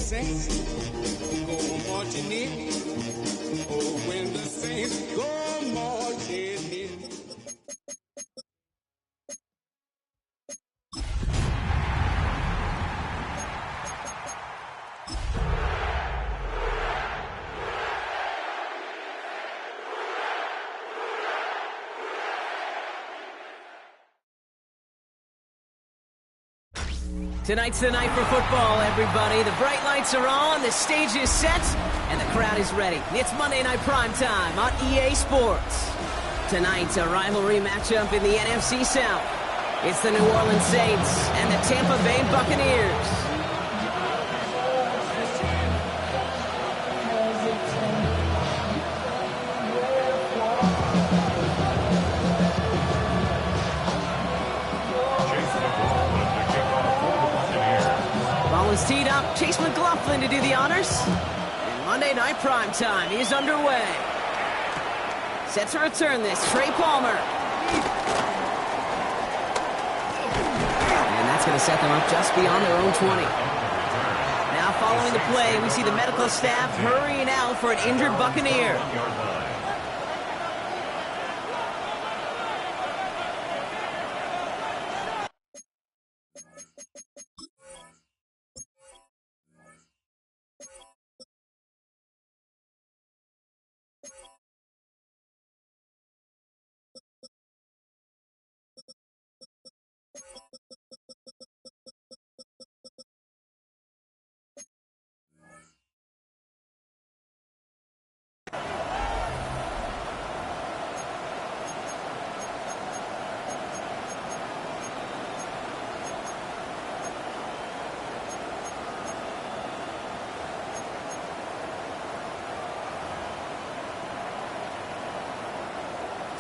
Saints go marching in. Oh, when the Saints go marching in. Tonight's the night for football, everybody. The bright lights are on, the stage is set, and the crowd is ready. It's Monday Night Primetime on EA Sports. Tonight's a rivalry matchup in the NFC South. It's the New Orleans Saints and the Tampa Bay Buccaneers. Is teed up, Chase McLaughlin to do the honors. And Monday Night Primetime is underway. Set to return this, Trey Palmer. And that's going to set them up just beyond their own 20. Now following the play, we see the medical staff hurrying out for an injured Buccaneer.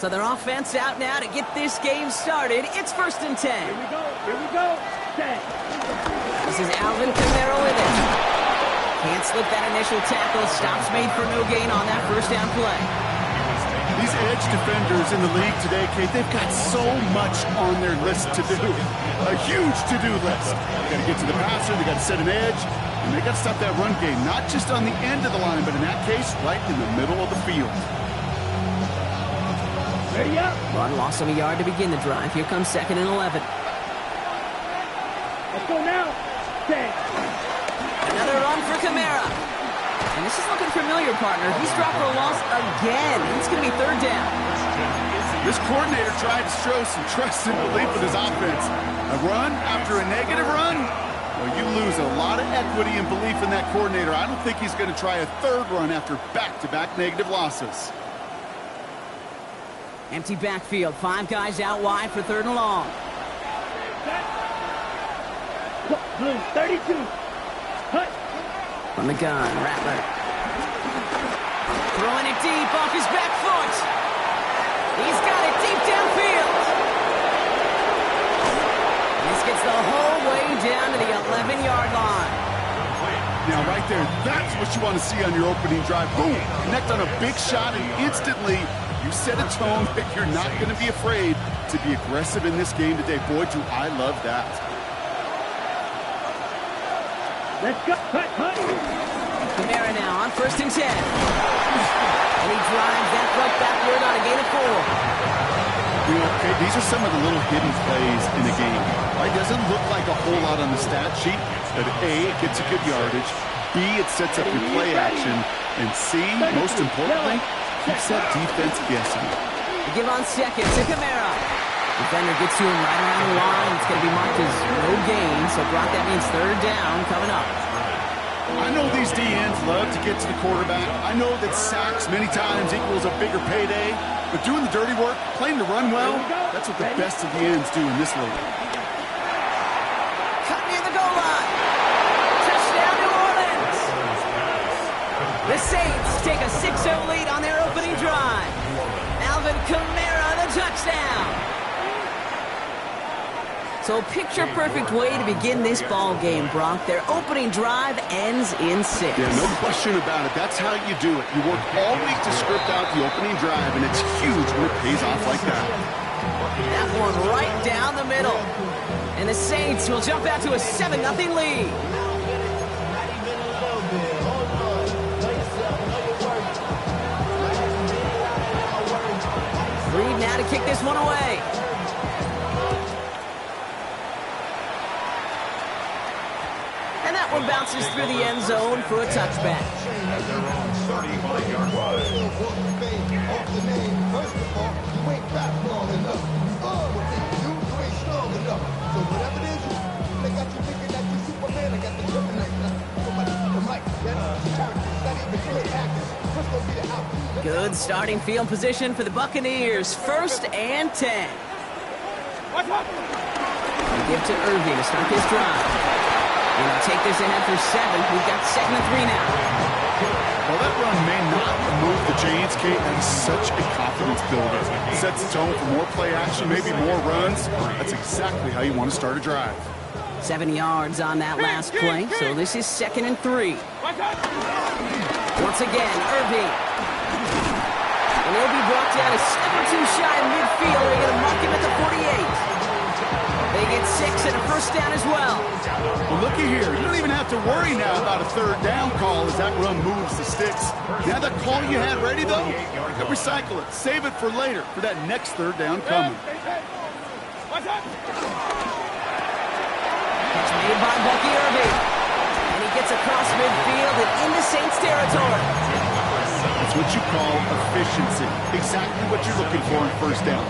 So their offense out now to get this game started. It's 1st and 10. Here we go. 10. This is Alvin Kamara with it. Can't slip that initial tackle. Stops made for no gain on that first down play. These edge defenders in the league today, Kate, they've got so much on their list to do. A huge to-do list. They got to get to the passer, they got to set an edge, and they got to stop that run game, not just on the end of the line, but in that case, right in the middle of the field. Ready up. Run loss of a yard to begin the drive. Here comes 2nd and 11. Let's go now. 10. Another run for Kamara. And this is looking familiar, partner. He's dropped for a loss again. It's going to be 3rd down. This coordinator tried to show some trust and belief with his offense. A run after a negative run? Well, you lose a lot of equity and belief in that coordinator. I don't think he's going to try a 3rd run after back-to-back negative losses. Empty backfield. 5 guys out wide for 3rd and long. Blue, 32. Hut. From the gun, Rattler. Throwing it deep off his back foot. He's got it deep downfield. And this gets the whole way down to the 11-yard line. Now, right there, that's what you want to see on your opening drive. Boom! Connect on a big shot, and instantly you set a tone that you're not going to be afraid to be aggressive in this game today. Boy, do I love that. Let's go. Hut. Kamara now on 1st and 10. And he drives that right backward on a gain of 4. You know, okay, these are some of the little hidden plays in the game. Right? It doesn't look like a whole lot on the stat sheet, but A, it gets a good yardage. B, it sets up your play action. And C, most importantly, keeps that defense guessing. They give on 2nd to Kamara. Defender gets to him right around the line. It's going to be marked as no gain. So, Brock, that means 3rd down coming up. I know these DNs love to get to the quarterback. I know that sacks many times equals a bigger payday. But doing the dirty work, playing to run well, that's what the best of the ends do in this league. Cut near the goal line. Touchdown, New Orleans. The Saints take a 6-0 lead on their opening drive. Alvin Kamara, the touchdown. So picture-perfect way to begin this ball game, Brock. Their opening drive ends in 6. Yeah, no question about it. That's how you do it. You work all week to script out the opening drive, and it's huge when it pays off like that. That one right down the middle. And the Saints will jump out to a 7-0 lead. Reed now to kick this one away. And that one bounces through the end zone for a touchback. Good starting field position for the Buccaneers. 1st and 10. Give to Irving to start this drive. And they'll take this in after 7. We've got 2nd and 3 now. Well, that run may not move the chains, Kate. That is such a confidence builder. It sets the tone for more play action, maybe more runs. That's exactly how you want to start a drive. 7 yards on that last play, so this is 2nd and 3. Once again, Irving. And he'll be brought down a step or two shy of midfield. They're going to mark him at the 48. They get 6 and a 1st down as well. Well, looky here. You don't even have to worry now about a 3rd down call as that run moves the sticks. Now that call you had ready, though, you can recycle it. Save it for later, for that next 3rd down coming. Catch made by Bucky Irving. And he gets across midfield and into Saints territory. That's what you call efficiency. Exactly what you're looking for in 1st down.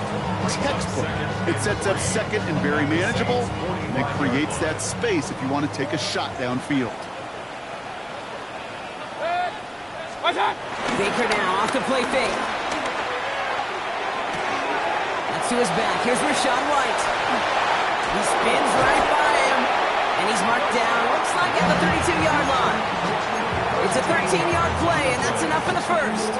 Textbook. It sets up 2nd and very manageable, and it creates that space if you want to take a shot downfield. Baker now off to play fake. That's to his back. Here's Rachaad White. He spins right by him, and he's marked down, looks like at the 32-yard line. It's a 13-yard play, and that's enough for the 1st.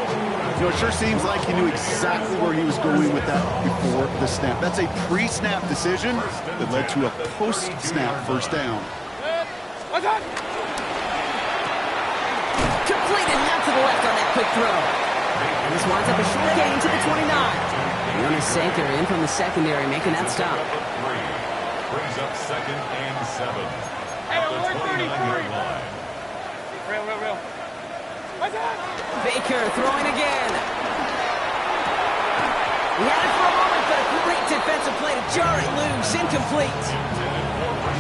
You know, it sure seems like he knew exactly where he was going with that before the snap. That's a pre-snap decision that led to a post-snap 1st down. Completed out to the left on that quick throw. And this winds up a short gain to the 29. Jonas Sanker in from the secondary, making that stop. Brings up 2nd and 7. Hey, we're 33. Real. Baker throwing again. He had it for a moment, but a great defensive play to jar it loose. Incomplete.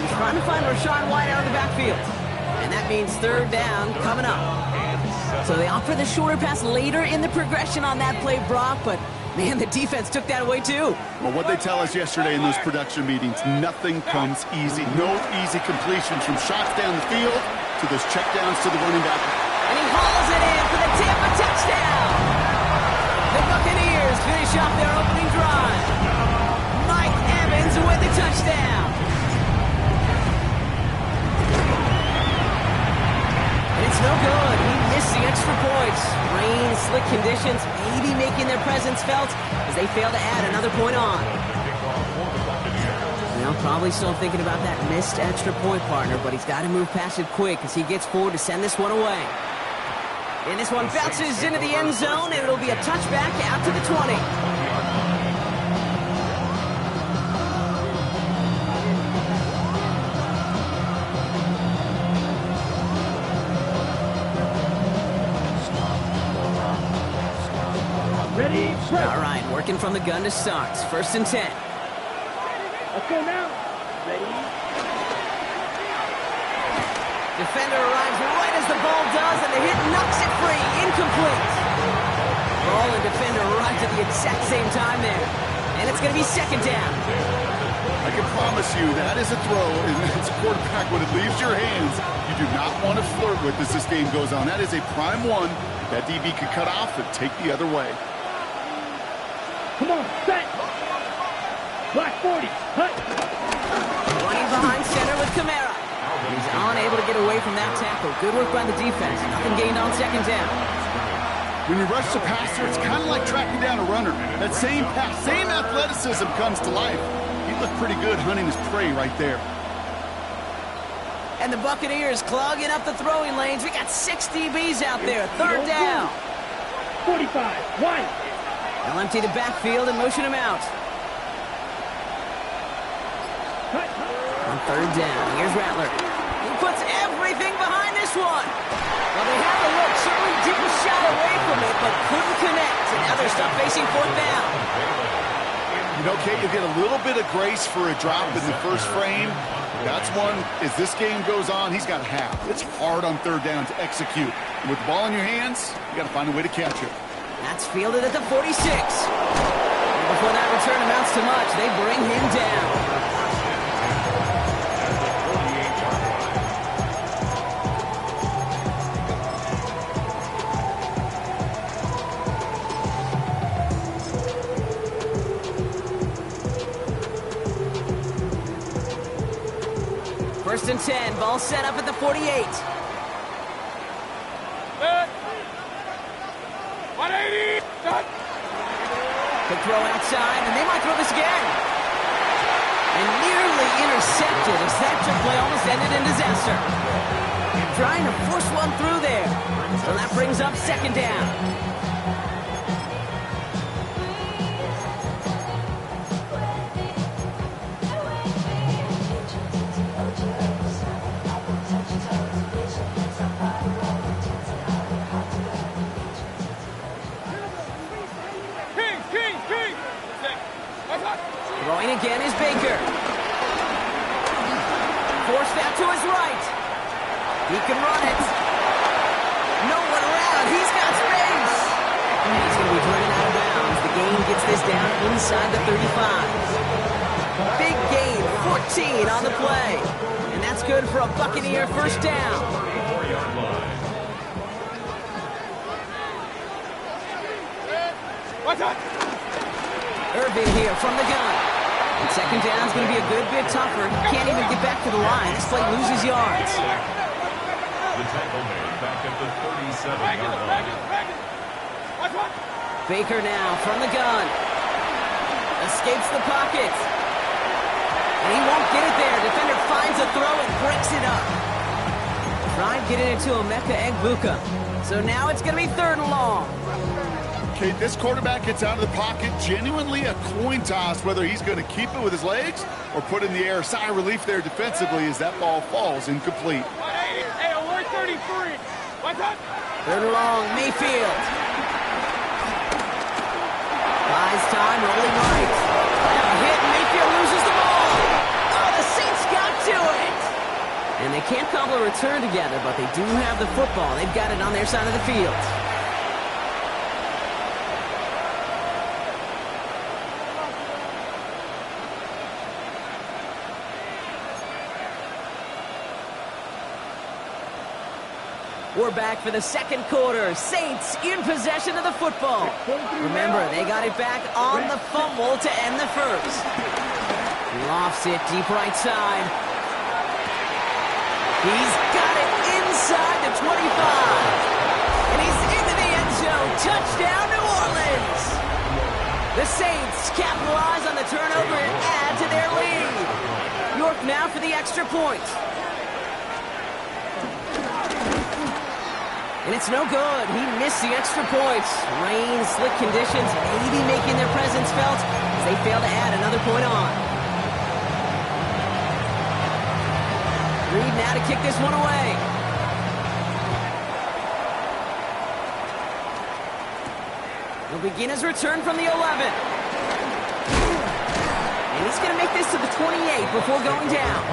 He's trying to find Rachaad White out of the backfield. And that means 3rd down coming up. So they offer the shorter pass later in the progression on that play, Brock, but man, the defense took that away too. Well, what they tell us yesterday in those production meetings, nothing comes easy. No easy completions from shots down the field to those checkdowns to the running back. And he hauls it in for the Tampa touchdown. The Buccaneers finish off their opening drive. Mike Evans with the touchdown. And it's no good. He missed the extra points. Rain, slick conditions, maybe making their presence felt as they fail to add another point on. Well, probably still thinking about that missed extra point, partner, but he's got to move past it quick as he gets forward to send this one away. And this one bounces into the end zone, and it'll be a touchback out to the 20. Ready, press. All right, working from the gun to start. 1st and 10. Let's go now. Ready. Defender arrives right as the ball does, and the hit knocks it free. Incomplete. Ball and defender arrived at the exact same time there. And it's going to be 2nd down. I can promise you that is a throw, and it's a quarterback when it leaves your hands. You do not want to flirt with as this game goes on. That is a prime one that DB could cut off and take the other way. Come on, set. Black 40. Hut. Running behind center with Kamara. He's unable to get away from that tackle. Good work by the defense. Nothing gained on 2nd down. When you rush the passer, it's kind of like tracking down a runner. That same pass, same athleticism comes to life. He looked pretty good hunting his prey right there. And the Buccaneers clogging up the throwing lanes. We got 6 DBs out there. 3rd down. 45. White. They'll empty the backfield and motion him out. Cut. On 3rd down, here's Rattler. He puts puts everything behind this one. Well, they had the look, certainly didn't shy away from it, but couldn't connect. And now they're stuck facing fourth down. You know, Kate, you get a little bit of grace for a drop in the first frame. That's one, as this game goes on, he's got half. It's hard on third down to execute. And with the ball in your hands, you got to find a way to catch it. That's fielded at the 46. And before that return amounts to much, they bring him down. First and 10, ball set up at the 48. Quick throw outside, and they might throw this again. And nearly intercepted as that trick play almost ended in disaster. Trying to force one through there. So that brings up second down. Throwing again is Baker. Forced out to his right. He can run it. No one around. He's got space. And he's going to be driven out of bounds. The game gets this down inside the 35. Big gain, 14 on the play. And that's good for a Buccaneer first down. Irvin here from the gun. And second down is going to be a good bit tougher. Can't even get back to the line. This play loses yards. The tackle made back at the 37-yard line. Baker now from the gun. Escapes the pocket. And he won't get it there. Defender finds a throw and breaks it up. Tried getting it to Emeka Egbuka. So now it's going to be third and long. Okay, this quarterback gets out of the pocket, genuinely a coin toss whether he's going to keep it with his legs or put it in the air. Sigh of relief there defensively as that ball falls incomplete. Hey, alert 33. What's up? Third and long, Mayfield. Buys time, rolling right. And a hit, Mayfield loses the ball. Oh, the Saints got to it. And they can't cobble a return together, but they do have the football. They've got it on their side of the field. We're back for the second quarter. Saints in possession of the football. Remember, they got it back on the fumble to end the first. Lofts it deep right side. He's got it inside the 25. And he's into the end zone. Touchdown, New Orleans. The Saints capitalize on the turnover and add to their lead. York now for the extra point. And it's no good. He missed the extra points. Rain, slick conditions, maybe making their presence felt as they fail to add another point on. Reed now to kick this one away. He'll begin his return from the 11. And he's going to make this to the 28 before going down.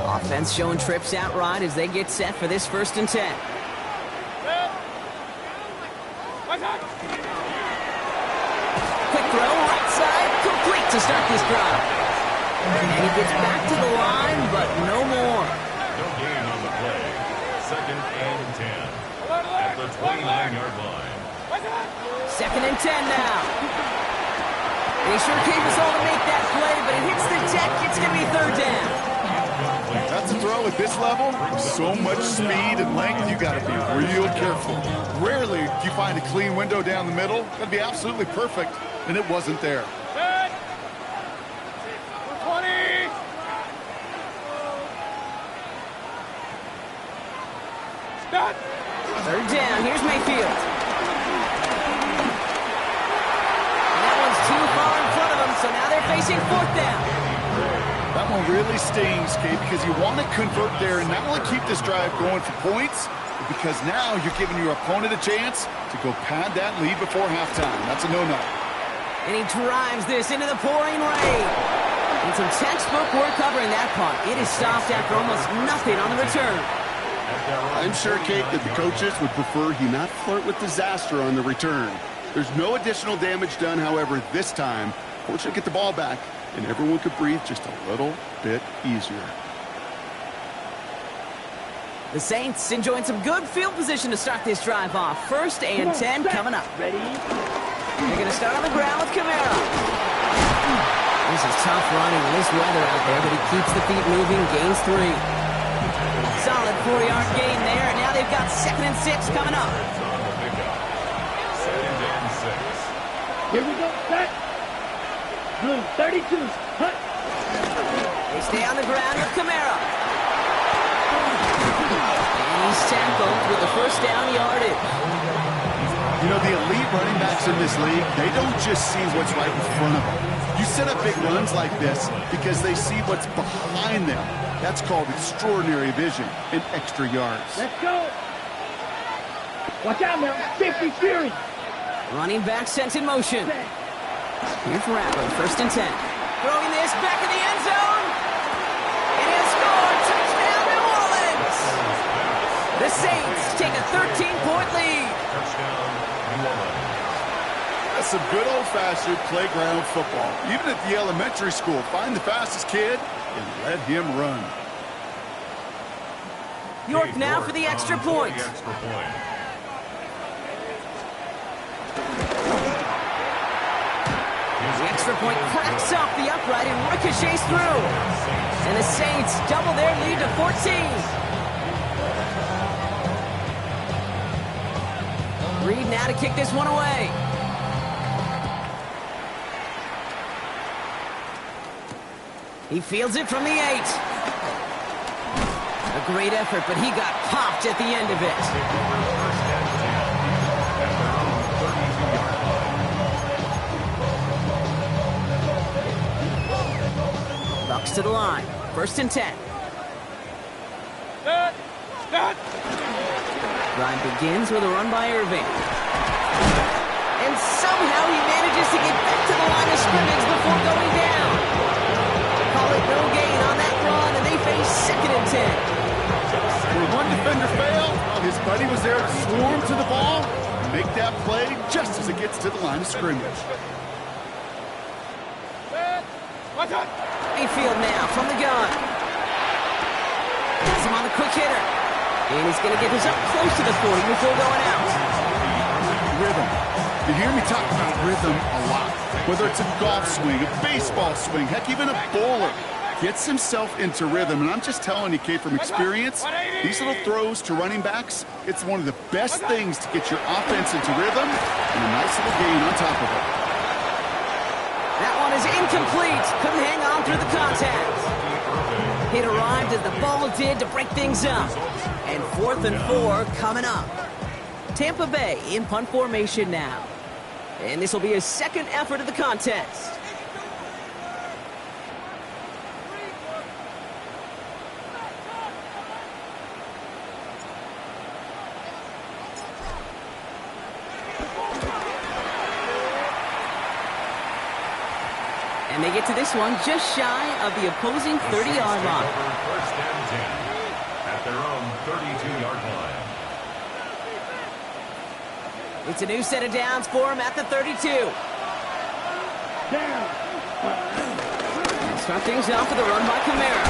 Offense showing trips outright as they get set for this first and 10. Quick throw, right side, complete to start this drive. And he gets back to the line, but no more. No gain on the play. Second and 10. At the 29-yard line. Second and 10 now. They sure gave us all to make that play, but it hits the deck. It's going to be third down. That's a throw at this level. So much speed and length, you got to be real careful. Rarely do you find a clean window down the middle. That'd be absolutely perfect, and it wasn't there. 20. Stop. Third down. Here's Mayfield. And that one's facing fourth down. That one really stings, Kate, because you want to convert there and not only keep this drive going for points, but because now you're giving your opponent a chance to go pad that lead before halftime. That's a no-no. And he drives this into the pouring rain. And some textbook work covering that punt. It is stopped after almost nothing on the return. I'm sure, Kate, that the coaches would prefer he not flirt with disaster on the return. There's no additional damage done, however, this time. Fortunately, get the ball back, and everyone could breathe just a little bit easier. The Saints enjoying some good field position to start this drive off. 1st and 10 coming up. Ready? They're going to start on the ground with Kamara. This is tough running in this weather out there, but he keeps the feet moving, gains 3. Solid 4-yard gain there, and now they've got 2nd and 6 coming up. Here we go. Set. Blue 32. Hut. They stay on the ground with Kamara. And he's tackled with the 1st down yardage. You know, the elite running backs in this league, they don't just see what's right in front of them. You set up big runs like this because they see what's behind them. That's called extraordinary vision and extra yards. Let's go. Watch out now. 50 Fury. Running back sent in motion. Here's Rattler, 1st and 10. Throwing this back in the end zone. And he'll score. Touchdown, New Orleans. The Saints take a 13-point lead. That's some good old-fashioned playground football. Even at the elementary school, find the fastest kid and let him run. York now for the extra point. The extra point cracks off the upright and ricochets through. And the Saints double their lead to 14. Reed now to kick this one away. He fields it from the 8. A great effort, but he got popped at the end of it. Bucks to the line. 1st and 10. Drive begins with a run by Irving. And somehow he manages to get back to the line of scrimmage before going down. Call it no gain on that run, and they face 2nd and 10. Where one defender failed, his buddy was there to swarm to the ball and make that play just as it gets to the line of scrimmage. Mayfield now from the gun. Has him on the quick hitter. And he's going to get this up close to the 40 before going out. Rhythm. You hear me talk about rhythm a lot. Whether it's a golf swing, a baseball swing, heck, even a bowler gets himself into rhythm. And I'm just telling you, Kate, from experience, these little throws to running backs, it's one of the best things to get your offense into rhythm and a nice little gain on top of it. That one is incomplete. Couldn't hang on through the contact. It arrived as the ball did to break things up. And 4th and 4 coming up. Tampa Bay in punt formation now. And this will be his 2nd effort of the contest. And they get to this one just shy of the opposing 30-yard line. 1st and 10 at their own 32-yard line. It's a new set of downs for him at the 32. Start things off with a run by Kamara.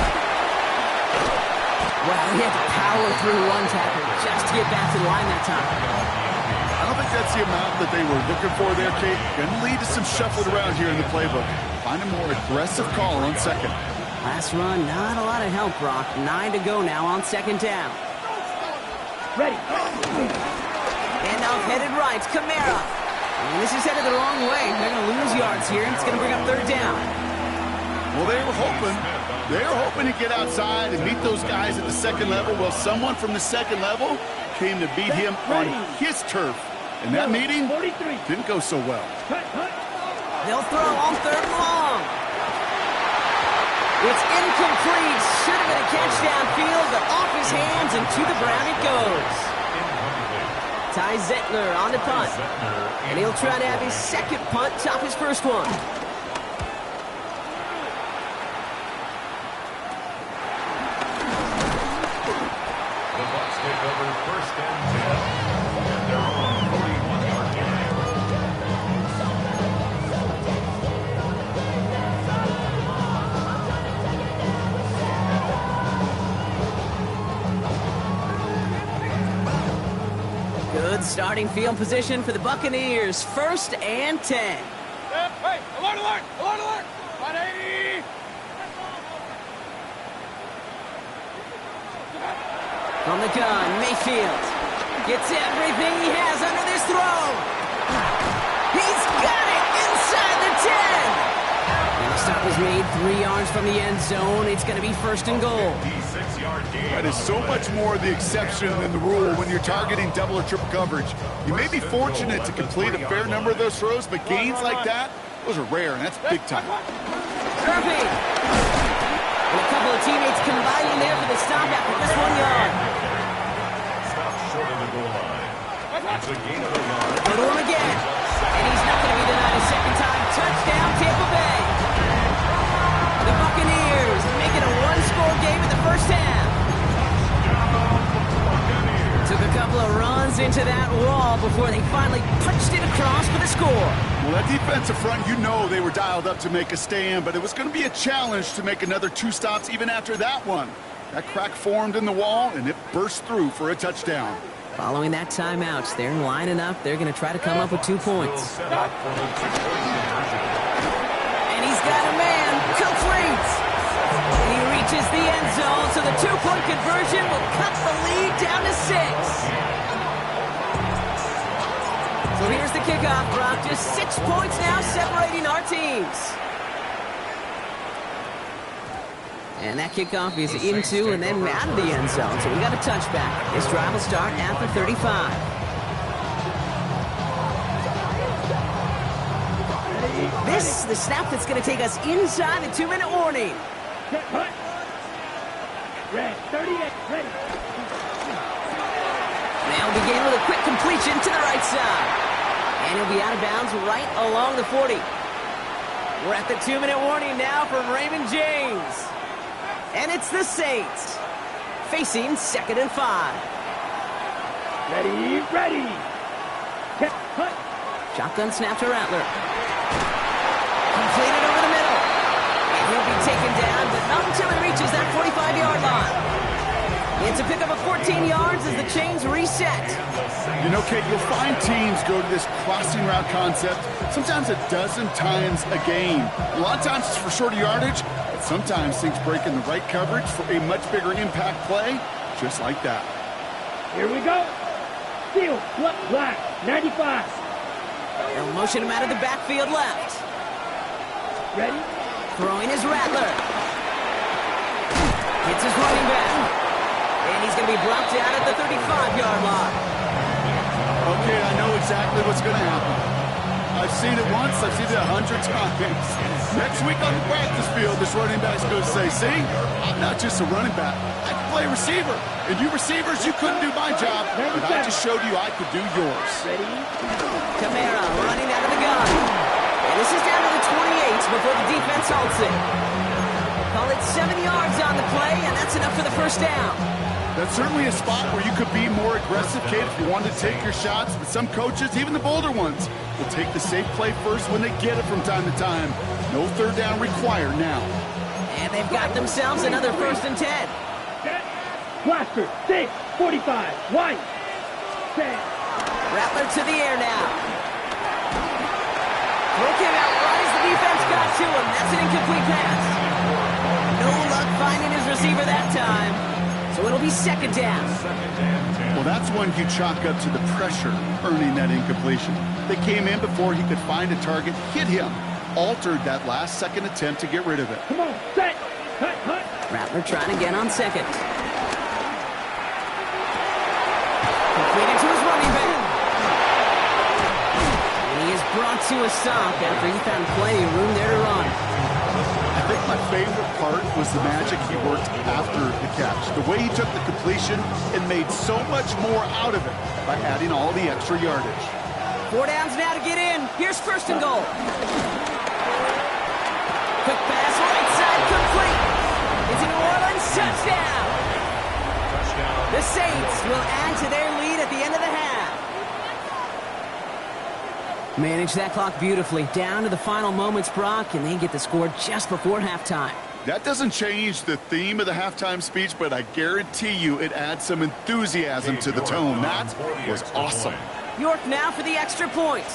Wow, he had to power through one tackle just to get back to the line that time. I don't think that's the amount that they were looking for there, Kate. Going to lead to some shuffling around here in the playbook. Find a more aggressive call on 2nd. Last run, not a lot of help, Brock. 9 to go now on 2nd down. Ready. And off headed right, Kamara. And this is headed the wrong way. They're going to lose yards here, and it's going to bring up 3rd down. Well, they were hoping to get outside and meet those guys at the 2nd level. Well, someone from the 2nd level came to beat him on his turf. And that meeting didn't go so well. They'll throw on 3rd and long. It's incomplete. Should have been a catch downfield, but off his hands and to the ground it goes. Ty Zettler on the punt. And he'll try to have his second punt top his first one. The Bucs take over first and 10 at their own 41-yard line. Good starting field position for the Buccaneers. First and 10. Hey, alert, alert, alert, alert. Ready? From the gun, Mayfield gets everything he has under this throw. He's got it inside the 10. And the stop was made 3 yards from the end zone. It's going to be first and goal. 56-yard gain. That is so much more the exception than the rule when you're targeting double or triple coverage. You may be fortunate to complete a fair number of those throws, but gains like that, those are rare, and that's big time. Irving. And a couple of teammates combining there for the stop after this 1 yard. Stop short of the goal line. It's a gain of a yard. Go to him again. And he's not going to be denied a second time. Touchdown, Tampa Bay. The Buccaneers making a one-score game in the first half. Took a couple of runs into that wall before they finally punched it across for the score. Well, that defensive front, you know they were dialed up to make a stand, but it was going to be a challenge to make another 2 stops even after that one. That crack formed in the wall, and it burst through for a touchdown. Following that timeout, they're lining up. They're going to try to come up with 2 points. Set up for the two-point conversion. And he's got a man. Complete. He reaches the end zone, so the 2-point conversion will cut the lead down to 6. So here's the kickoff, Brock. Just 6 points now separating our teams. And that kickoff is into and then out of the end zone. So we got a touchback. This drive will start at the 35. This is the snap that's going to take us inside the 2-minute warning. Red, 38, ready. They'll begin with a quick completion to the right side. And he'll be out of bounds right along the 40. We're at the 2-minute warning now from Raymond James. And it's the Saints facing 2nd and 5. Ready, ready. Hut. Shotgun snap to Rattler. Completed over the middle. And he'll be taken down, but not until he reaches that 45-yard line. It's a pickup of 14 yards as the chains reset. You know, Kate, you'll find teams go to this crossing route concept sometimes a dozen times a game. A lot of times it's for shorter yardage, but sometimes things break in the right coverage for a much bigger impact play, just like that. Here we go. Field, black, 95. They'll motion him out of the backfield left. Ready? Throwing his Rattler. Hits his running back. And he's going to be brought down at the 35-yard line. Okay, I know exactly what's going to happen. I've seen it once, I've seen it 100 times. Next week on the practice field, this running back's going to say, see, I'm not just a running back. I can play receiver. And you receivers, you couldn't do my job, but I just showed you I could do yours. Ready? Kamara running out of the gun. And this is down to the 28 before the defense halts it. Call it 7 yards on the play, and that's enough for the first down. That's certainly a spot where you could be more aggressive, Kate, if you wanted to take your shots. But some coaches, even the bolder ones, will take the safe play first when they get it from time to time. No third down required now. And they've got themselves another 1st and 10. Blaster, 6, 45, white, 10. Rattler to the air now. Throw him out right as the defense got to him. That's an incomplete pass. No luck finding his receiver that time. So it'll be 2nd down. Well, that's when you chalk up to the pressure earning that incompletion. They came in before he could find a target, hit him, altered that last second attempt to get rid of it. Come on, set, hut. Rattler trying again on 2nd. Completed to his running back. And he is brought to a stop after he found plenty of room there to run. I think my favorite part was the magic he worked after the catch. The way he took the completion and made so much more out of it by adding all the extra yardage. 4 downs now to get in. Here's first and goal. Quick pass, right side, complete. It's a New Orleans touchdown. The Saints will add to their lead at the end of the half. Manage that clock beautifully. Down to the final moments, Brock, and they get the score just before halftime. That doesn't change the theme of the halftime speech, but I guarantee you it adds some enthusiasm to the tone. That was awesome. York now for the extra point.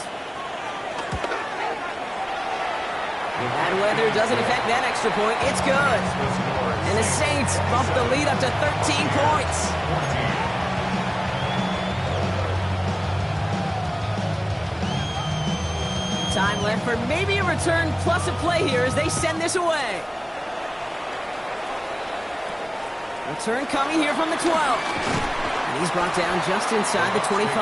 Bad weather doesn't affect that extra point. It's good. And the Saints bump the lead up to 13 points. Time left for maybe a return plus a play here as they send this away. Return coming here from the 12. And he's brought down just inside the 25.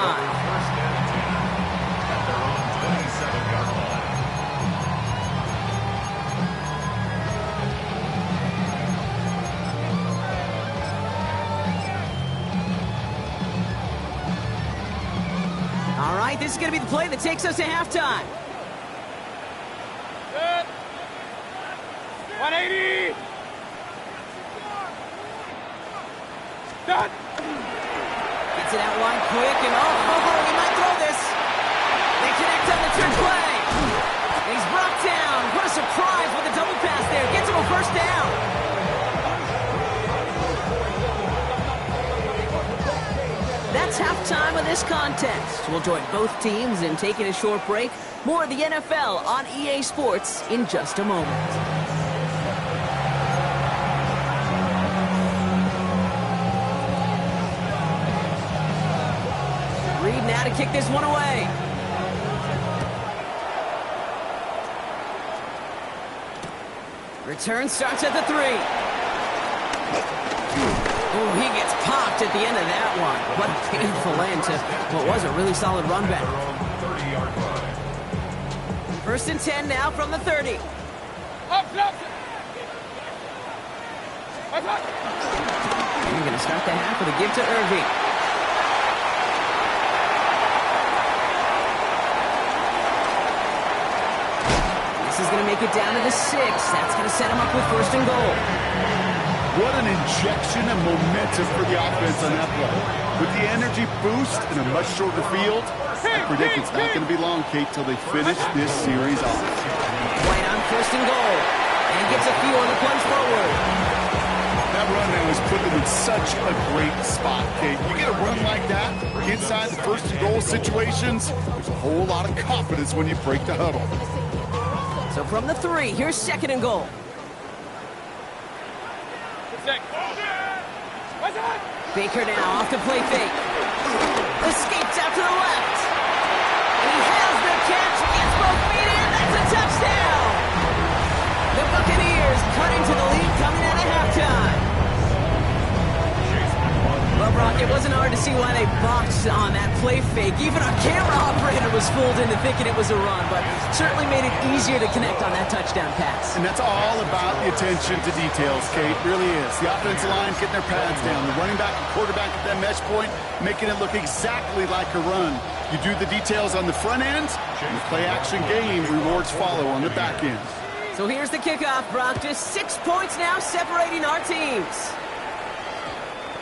All right, this is going to be the play that takes us to halftime. 180! Done! Gets it out wide quick, and he might throw this. They connect on the trick play. And he's brought down. What a surprise with a double pass there. Gets him a first down. That's halftime of this contest. We'll join both teams in taking a short break. More of the NFL on EA Sports in just a moment. Reed now to kick this one away. Return starts at the 3. Oh, he gets popped at the end of that one. What a painful end to what was a really solid run back. 30-yard line. First and 10 now from the 30. You're going to start the half with a give to Irving. This is going to make it down to the 6. That's going to set him up with first and goal. What an injection of momentum for the offense on that play. With the energy boost in a much shorter field, I predict it's not going to be long, Kate, till they finish this series off. White on first and goal. And he gets a few on the plunge forward. That run now has put them in such a great spot, Kate. You get a run like that inside the first and goal situations, there's a whole lot of confidence when you break the huddle. So from the 3, here's second and goal. Baker now off to play fake. Escapes out to the left. And he has the catch. Gets both feet in. That's a touchdown. The Buccaneers cut into the lead coming out of halftime. Well, Brock, it wasn't hard to see why they boxed on that play fake. Even our camera operator was fooled into thinking it was a run, but certainly made it easier to connect on that touchdown pass. And that's all about the attention to details, Kate. Really is. The offensive line getting their pads down. The running back and quarterback at that mesh point, making it look exactly like a run. You do the details on the front end, and the play-action game rewards follow on the back end. So here's the kickoff, Brock. Just 6 points now separating our teams.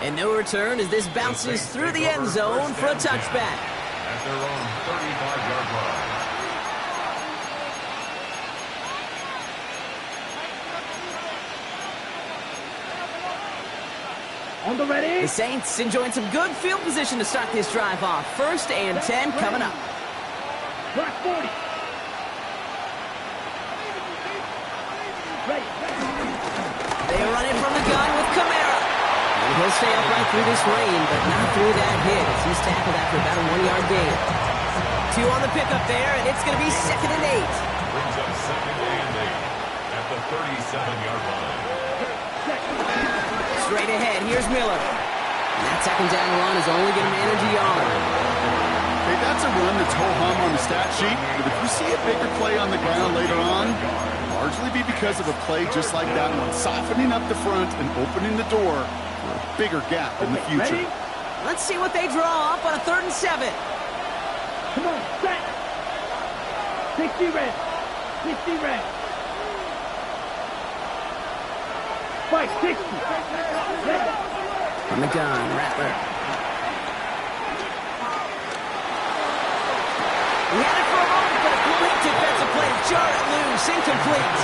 And no return as this bounces through the end zone for a touchback. At their own 35-yard line. On the ready. The Saints enjoying some good field position to start this drive off. First and 10 coming up. Black 40. Ready. They run it from the gun with Kamara. And he'll stay upright through this rain, but not through that hit as he's tackled after about a 1-yard gain. 2 on the pickup there, and it's going to be second and 8. Brings up second and 8 at the 37-yard line. Straight ahead, here's Miller. And that second down run is only going to manage a yard. Hey, that's a run that's ho-hum on the stat sheet, but if you see a bigger play on the ground later on, largely be because of a play just like that one, softening up the front and opening the door for a bigger gap in the future. Ready? Let's see what they draw up on a 3rd and 7. Come on, set. 60 red. 60 red. Fight, 60. Red. From the gun, Rattler. He had it for a moment, but a great defensive play to jar it loose, incomplete.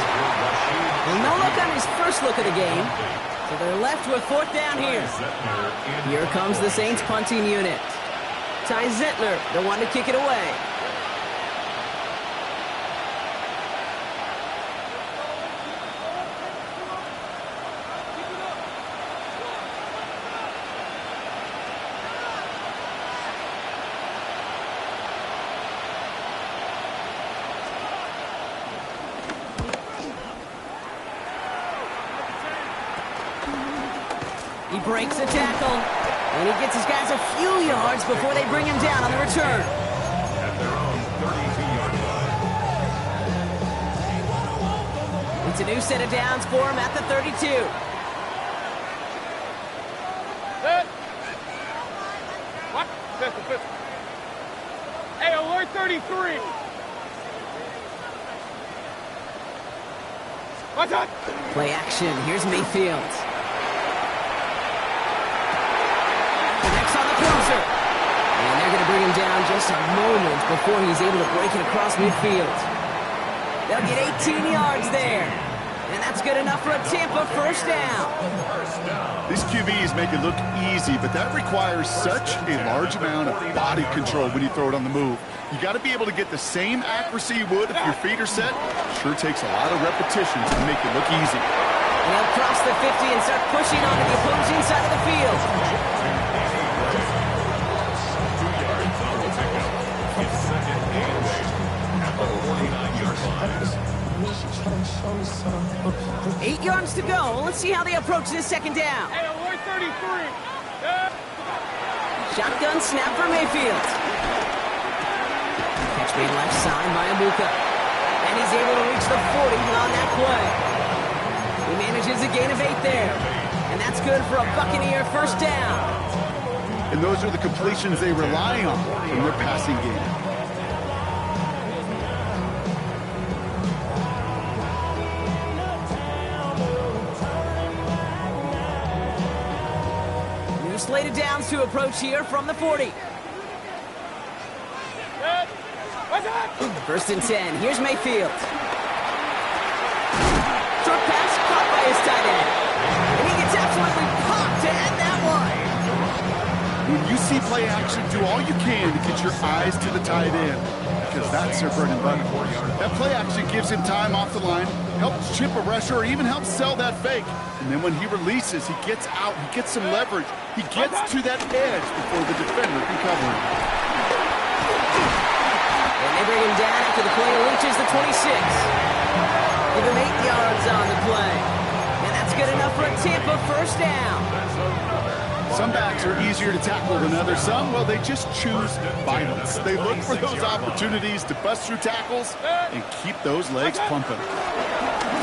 Well, no look on his first look of the game, so they're left with 4th down here. Here comes the Saints punting unit. Ty Zettler, the one to kick it away. He breaks a tackle, and he gets his guys a few yards before they bring him down on the return. At their own 32-yard line. It's a new set of downs for him at the 32. What? Pistol. Hey, alert 33. What's up? Play action. Here's Mayfield. Connects on the closer. And they're going to bring him down just a moment before he's able to break it across midfield. They'll get 18 yards there. And that's good enough for a Tampa 1st down. These QBs make it look easy, but that requires such a large amount of body control when you throw it on the move. You got to be able to get the same accuracy you would if your feet are set. Sure takes a lot of repetitions to make it look easy. And he'll cross the 50 and start pushing onto the opposing side of the field. 2 yards on the pickup. It's 2nd and 8 at the 49-yard line. 8 yards to go. Let's see how they approach this 2nd down. Hey, alert 33. Shotgun snap for Mayfield. Catch made left side by Abuka. And he's able to reach the 40 on that play. He manages a gain of 8 there. And that's good for a Buccaneer 1st down. And those are the completions they rely on from their passing game. New slated downs to approach here from the 40. What's up? 1st and 10. Here's Mayfield. Short pass caught by his tight end. And he gets absolutely popped to end that one. When you see play action, do all you can to get your eyes to the tight end, because that's their bread and butter. That play action gives him time off the line, helps chip a rusher, or even helps sell that fake. And then when he releases, he gets out, he gets some leverage. He gets to that edge before the defender can cover him. And they bring him down after the play reaches the 26. Give him 8 yards on the play. And that's good enough for a Tampa 1st down. Some backs are easier to tackle than others. Some, well, they just choose violence. They look for those opportunities to bust through tackles and keep those legs pumping.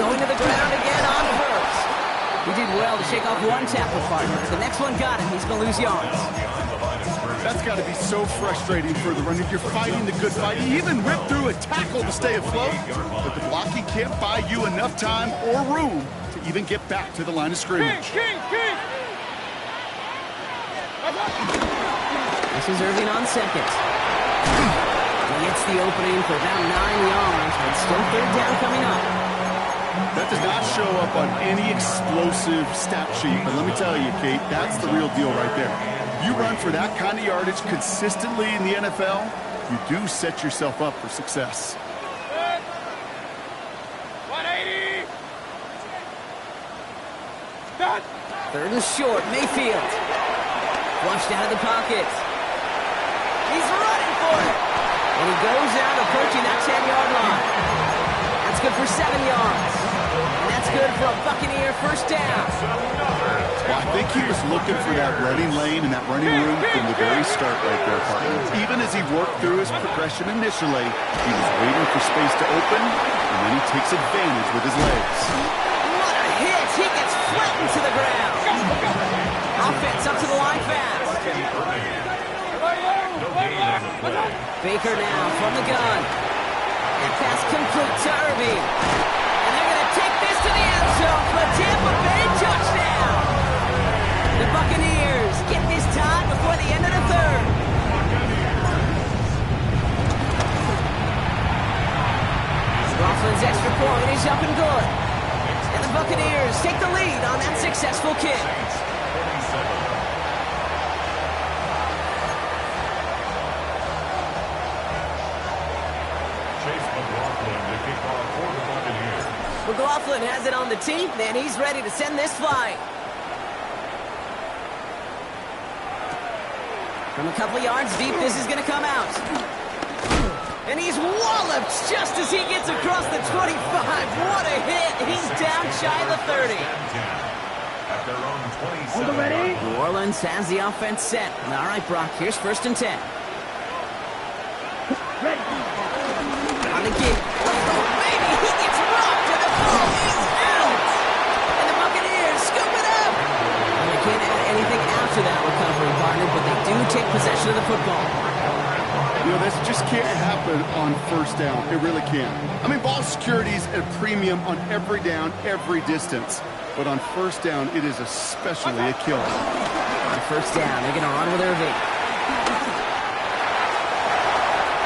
Going to the ground again on 1st. He did well to shake off one tackle partner. The next one got him. He's going to lose yards. That's got to be so frustrating for the runner. You're fighting the good fight. You even rip through a tackle to stay afloat, but the blocking can't buy you enough time or room to even get back to the line of scrimmage. King. This is Irving on 2nd. He gets the opening for about 9 yards, but still 3rd down coming up. That does not show up on any explosive stat sheet, but let me tell you, Kate, that's the real deal right there. You run for that kind of yardage consistently in the NFL, you do set yourself up for success. 180. Done. 3rd and short, Mayfield. Flushed out of the pocket. He's running for it. And he goes out approaching that 10-yard line. That's good for 7 yards. And that's good for a Buccaneer first down. Well, I think he was looking for that running lane and that running room from the very start right there, partner. Even as he worked through his progression initially, he was waiting for space to open, and then he takes advantage with his legs. What a hit! He gets flattened to the ground. Offense up to the line fast. Baker now from the gun. That pass complete to Irving. And they're going to take this to the end zone for a Tampa Bay touchdown. The Buccaneers get this tied before the end of the third. Coughlin's extra point is up and good. And the Buccaneers take the lead on that successful kick. McLaughlin has it on the tee, and he's ready to send this flight. From a couple yards deep, this is going to come out. And he's walloped just as he gets across the 25. What a hit. He's down shy of the 30. On the ready? New Orleans has the offense set. All right, Brock, here's 1st and 10. Ready. On the kick. Oh, baby, he gets rocked to the ball. He's out. And the Buccaneers scoop it up. And they can't add anything after that recovery, partner, but they do take possession of the football. You know, this just can't happen on 1st down. It really can't. I mean, ball security's at premium on every down, every distance. But on 1st down, it is especially a killer. On 1st down, they're going to run with Irving.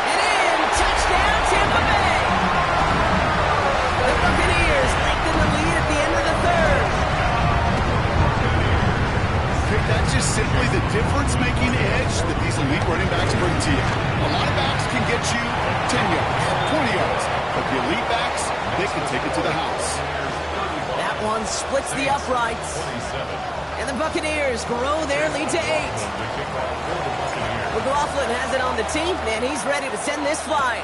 And in, touchdown, Tampa Bay. The Buccaneers lengthen the lead at the end of the third. Okay, that's just simply the difference-making edge that these elite running backs bring to you. A lot of backs can get you 10 yards, 20 yards, but the elite backs, they can take it to the house. That one splits the uprights. And the Buccaneers grow their lead to 8. McLaughlin has it on the tee, and he's ready to send this flight.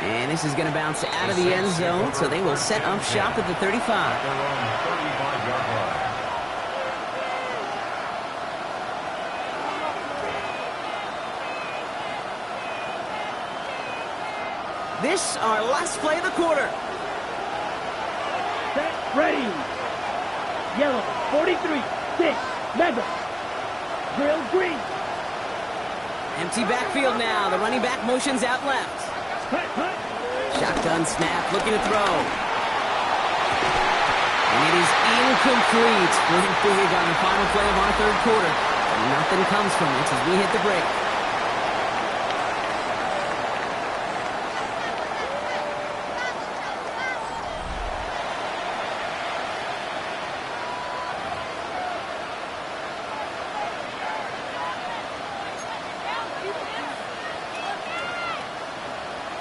And this is going to bounce out of the end zone, so they will set up shop at the 35. This, our last play of the quarter. Set. Ready. Yellow. 43. 6. Leather. Drill green. Empty backfield now. The running back motions out left. Hut, hut. Shotgun snap, looking to throw. And it is incomplete. Went big on the final play of our third quarter. Nothing comes from it as we hit the break.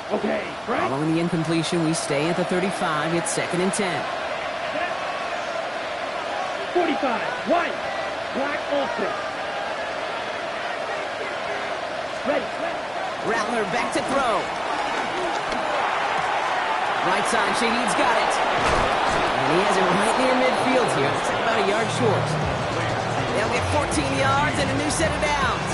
Okay, right. Following the incompletion, we stay at the 35. It's 2nd and 10. 45. White. Black offset. Ready. Rattler back to throw. Right side, Shaheed's got it. And he has it right near midfield here. It's about a yard short. They'll get 14 yards and a new set of downs.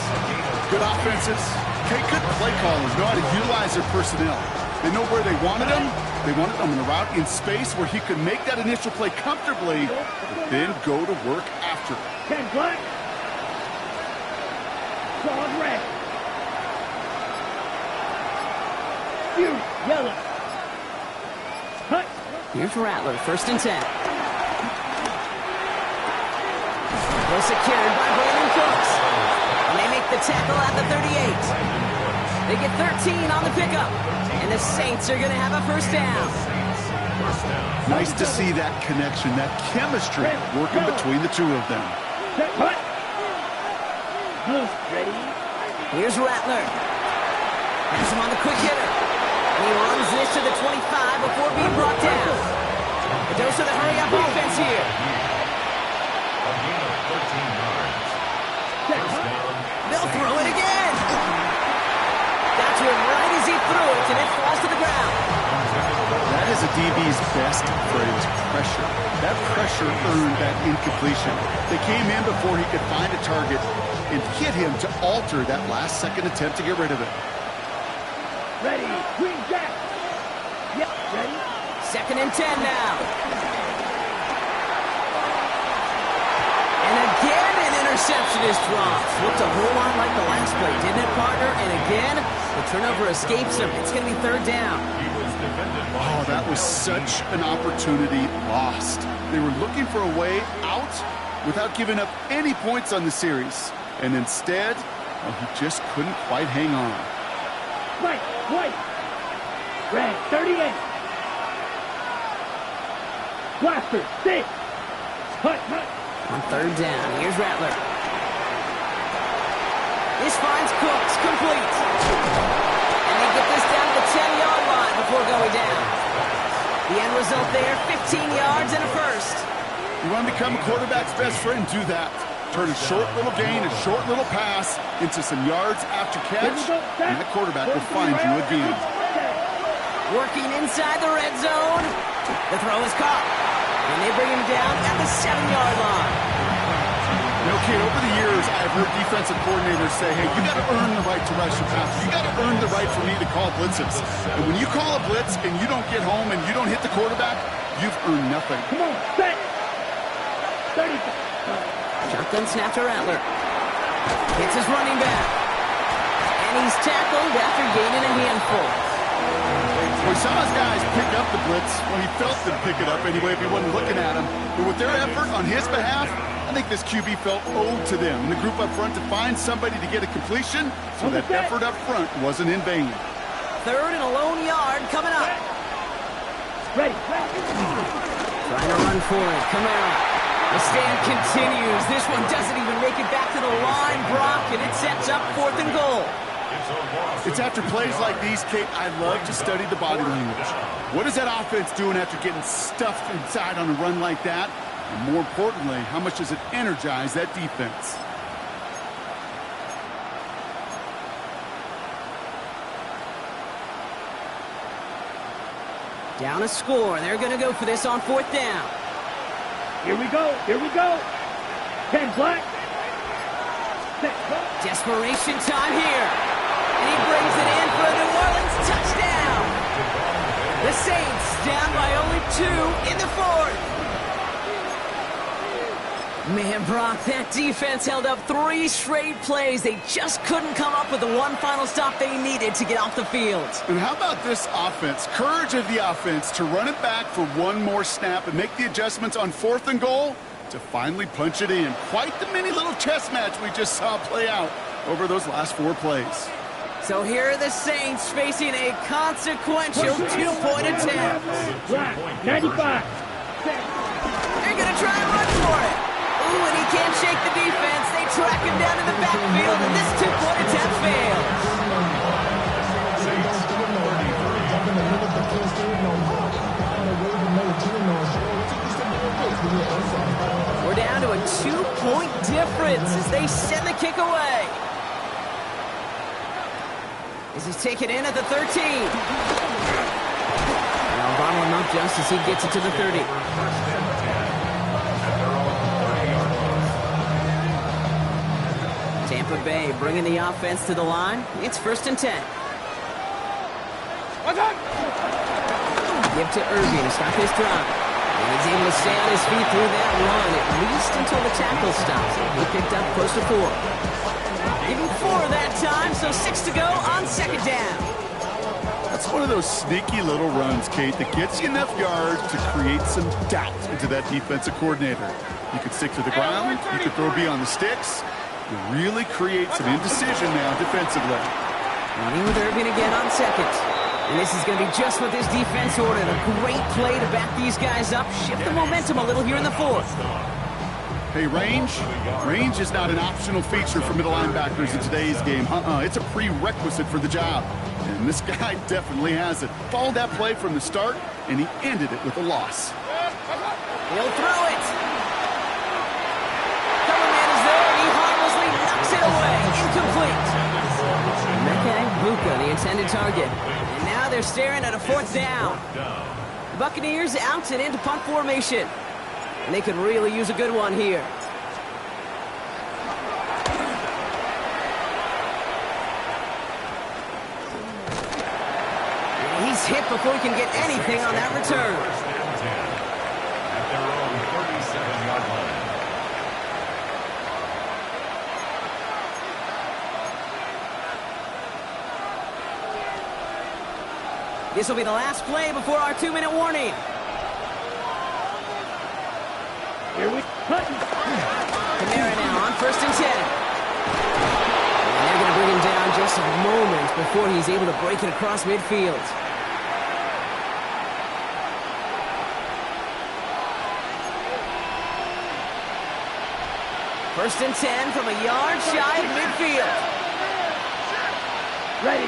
Good offenses. Okay, good play callers know how to utilize their personnel. They know where they wanted them. They wanted them in the route in space where he could make that initial play comfortably, but then go to work after. 10 black. Claws red. Few yellow. Hut. Here's Rattler, 1st and 10. Well secured by Brandon Cooks. And they make the tackle at the 38. They get 13 on the pickup. And the Saints are going to have a 1st down. Nice to see that connection, that chemistry working between the two of them. Set. Hut. Blue. Ready. Here's Rattler. Has him on the quick hitter. And he runs this to the 25 before being brought down. A dose of the hurry-up offense here. They'll throw it again. That's it right as he threw it, and it falls to the ground. That is a DB's best phrase, pressure. That pressure earned that incompletion. They came in before he could find a target and hit him to alter that last-second attempt to get rid of it. Ready, green jack. Yep, ready. 2nd and 10 now. And again, an interception is dropped. Looked a whole lot like the last play, didn't it, partner? And again, the turnover escapes him. It's going to be 3rd down. Oh, that was such an opportunity lost. They were looking for a way out without giving up any points on the series. And instead, well, he just couldn't quite hang on. Right, white. Red, 38. Blaster, 6. Hut, hut. On 3rd down, here's Rattler. This finds Cooks, complete. And they get this down to the 10-yard line before going down. The end result there, 15 yards and a first. You want to become a quarterback's best friend, do that. Turn a short little gain, a short little pass into some yards after catch, and that quarterback will find you again. Working inside the red zone. The throw is caught. And they bring him down at the 7-yard line. You know, Kate, over the years, I've heard defensive coordinators say, hey, you got to earn the right to rush your pass. You got to earn the right for me to call blitzes. And when you call a blitz and you don't get home and you don't hit the quarterback, you've earned nothing. Come on, set. 30. Shotgun snap to Rattler. Hits his running back. And he's tackled after gaining a handful. Well, he saw his guys pick up the blitz. Well, he felt them pick it up anyway if he wasn't looking at him. But with their effort on his behalf, I think this QB felt owed to them. And the group up front to find somebody to get a completion, so that effort up front wasn't in vain. 3rd and a lone yard coming up. Ready. Trying to run for it. Kamara. The stand continues. This one doesn't even make it back to the line, Brock, and it sets up 4th and goal. It's after plays like these, Kate, I love to study the body language. What is that offense doing after getting stuffed inside on a run like that? And more importantly, how much does it energize that defense? Down a score. They're going to go for this on 4th down. Here we go. 10 black. 6 black. Desperation time here. And he brings it in for a New Orleans touchdown. The Saints down by only 2 in the 4th. Man, Brock, that defense held up 3 straight plays. They just couldn't come up with the one final stop they needed to get off the field. And how about this offense? Courage of the offense to run it back for one more snap and make the adjustments on 4th and goal to finally punch it in. Quite the mini little chess match we just saw play out over those last 4 plays. So here are the Saints facing a consequential 2-point attempt. Black, 95. They're going to try and run for it. Ooh, and he can't shake the defense. They track him down in the backfield, and this 2-point attempt fails. We're down to a 2-point difference as they send the kick away. As he's taken in at the 13. Now bottle him up just as he gets it to the 30. Tampa Bay bringing the offense to the line. It's 1st and 10. Give to Irving to stop his drive. And he's able to stay on his feet through that run, at least until the tackle stops. He picked up close to 4. Even 4 that time, so 6 to go on 2nd down. That's one of those sneaky little runs, Kate, that gets you enough yards to create some doubt into that defensive coordinator. You could stick to the ground, you could throw beyond the sticks. You really create some indecision now defensively. Running with Irving again on 2nd. And this is going to be just what this defense ordered. A great play to back these guys up, shift the momentum a little here in the 4th. Hey, range is not an optional feature for middle linebackers in today's game. It's a prerequisite for the job. And this guy definitely has it. Followed that play from the start, and he ended it with a loss. He'll throw it. Cover man is there, and he harmlessly knocks it away. Incomplete. Mekhi Buka, the intended target. they're staring at a fourth down. The Buccaneers out and into punt formation. And they could really use a good one here. And he's hit before he can get anything on that return. First and 10 at their own 37-yard line. This will be the last play before our 2-minute warning. Here we go. Kamara now on 1st and 10. And they're going to bring him down just a moment before he's able to break it across midfield. First and 10 from a yard shy of midfield. Ready.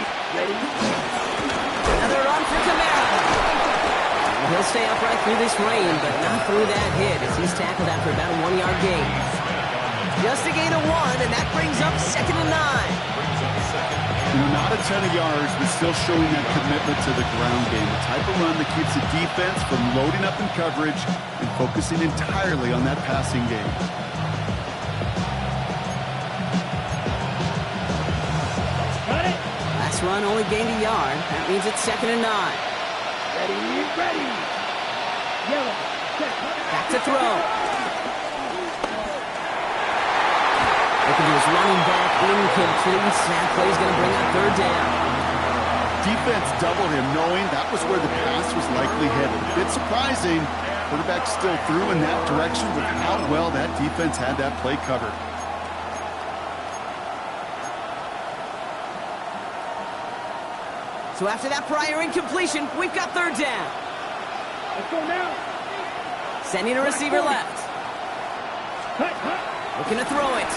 Another run for Kamara. He'll stay upright through this rain, but not through that hit as he's tackled after about a 1-yard gain. Just a gain of 1, and that brings up 2nd and 9. Not a ton of yards, but still showing that commitment to the ground game. The type of run that keeps the defense from loading up in coverage and focusing entirely on that passing game. Last run only gained a yard. That means it's 2nd and 9. Ready. Yellow. Back to throw. Looking to his running back, incomplete. That play's going to bring up 3rd down. Defense doubled him, knowing that was where the pass was likely headed. A bit surprising. Quarterback still threw in that direction with how well that defense had that play covered. So after that prior incompletion, we've got 3rd down. Let's go now. Sending a receiver left. Looking to throw it.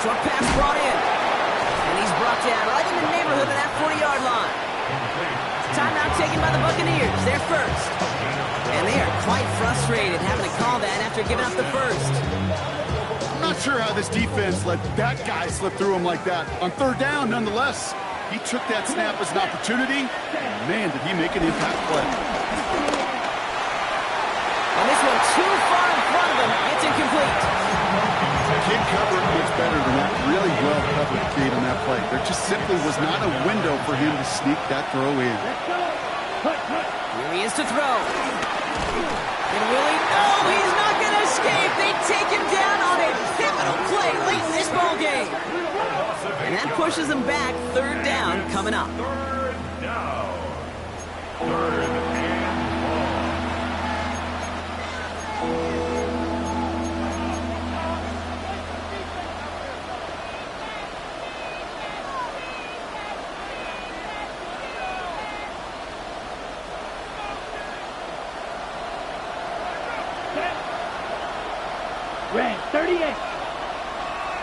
Short pass brought in. And he's brought down right in the neighborhood of that 40-yard line. Timeout taken by the Buccaneers. They're first. And they are quite frustrated having to call that after giving up the first. I'm not sure how this defense let that guy slip through him like that. On 3rd down, nonetheless, he took that snap as an opportunity. And man, did he make an impact play. And this one too far in front of him. It's incomplete. Kid covered much better than that really well-covered kid on that play. There just simply was not a window for him to sneak that throw in. Here he is to throw. And will he? No, he's not going to escape. They take him down on a pivotal play late in this ball game. And that pushes them back. 3rd down coming up. 3rd down. 3rd and long. Rank 38.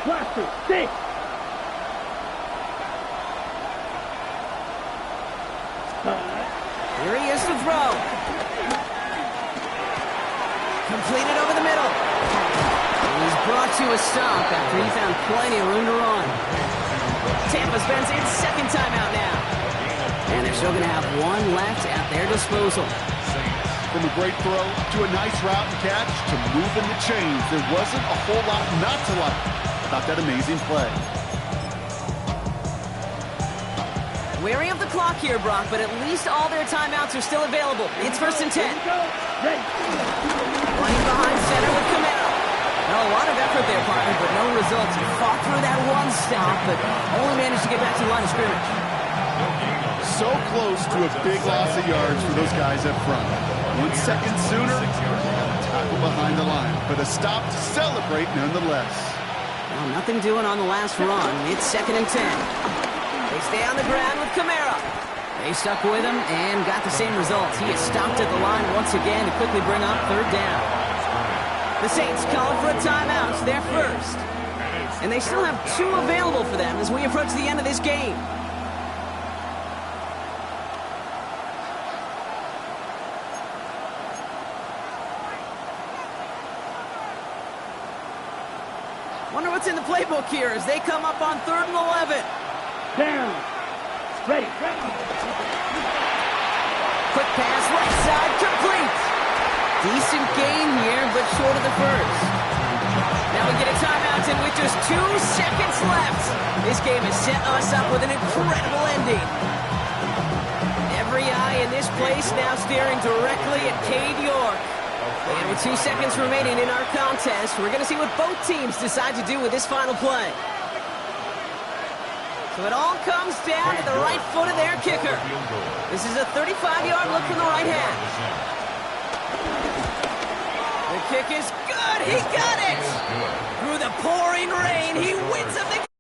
Cluster 6. Here he is to throw. Completed over the middle. And he's brought to a stop after he found plenty of room to run. Tampa spends its 2nd timeout now. And they're still going to have 1 left at their disposal. From a great throw to a nice route and catch to moving the chains, there wasn't a whole lot not to like about that amazing play. Wary of the clock here, Brock, but at least all their timeouts are still available. It's 1st and 10. Ready. Running behind center with Kamara. A lot of effort there, partner, but no results. He fought through that 1 stop, but only managed to get back to the line of scrimmage. So close to a big loss of yards for those guys up front. 1 second sooner, tackle behind the line, but a stop to celebrate nonetheless. Well, nothing doing on the last run. It's 2nd and 10. They stay on the ground with Kamara. They stuck with him and got the same results. He is stopped at the line once again to quickly bring up 3rd down. The Saints calling for a timeout. They're first. And they still have 2 available for them as we approach the end of this game. Wonder what's in the playbook here as they come up on 3rd and 11. Down. Ready. Quick pass, right side, complete. Decent gain here, but short of the first. Now we get a timeout, and with just 2 seconds left, this game has set us up with an incredible ending. Every eye in this place now staring directly at Cade York. And with 2 seconds remaining in our contest, we're going to see what both teams decide to do with this final play. So it all comes down to the right foot of their kicker. This is a 35-yard look from the right hand. The kick is good. He got it. Through the pouring rain.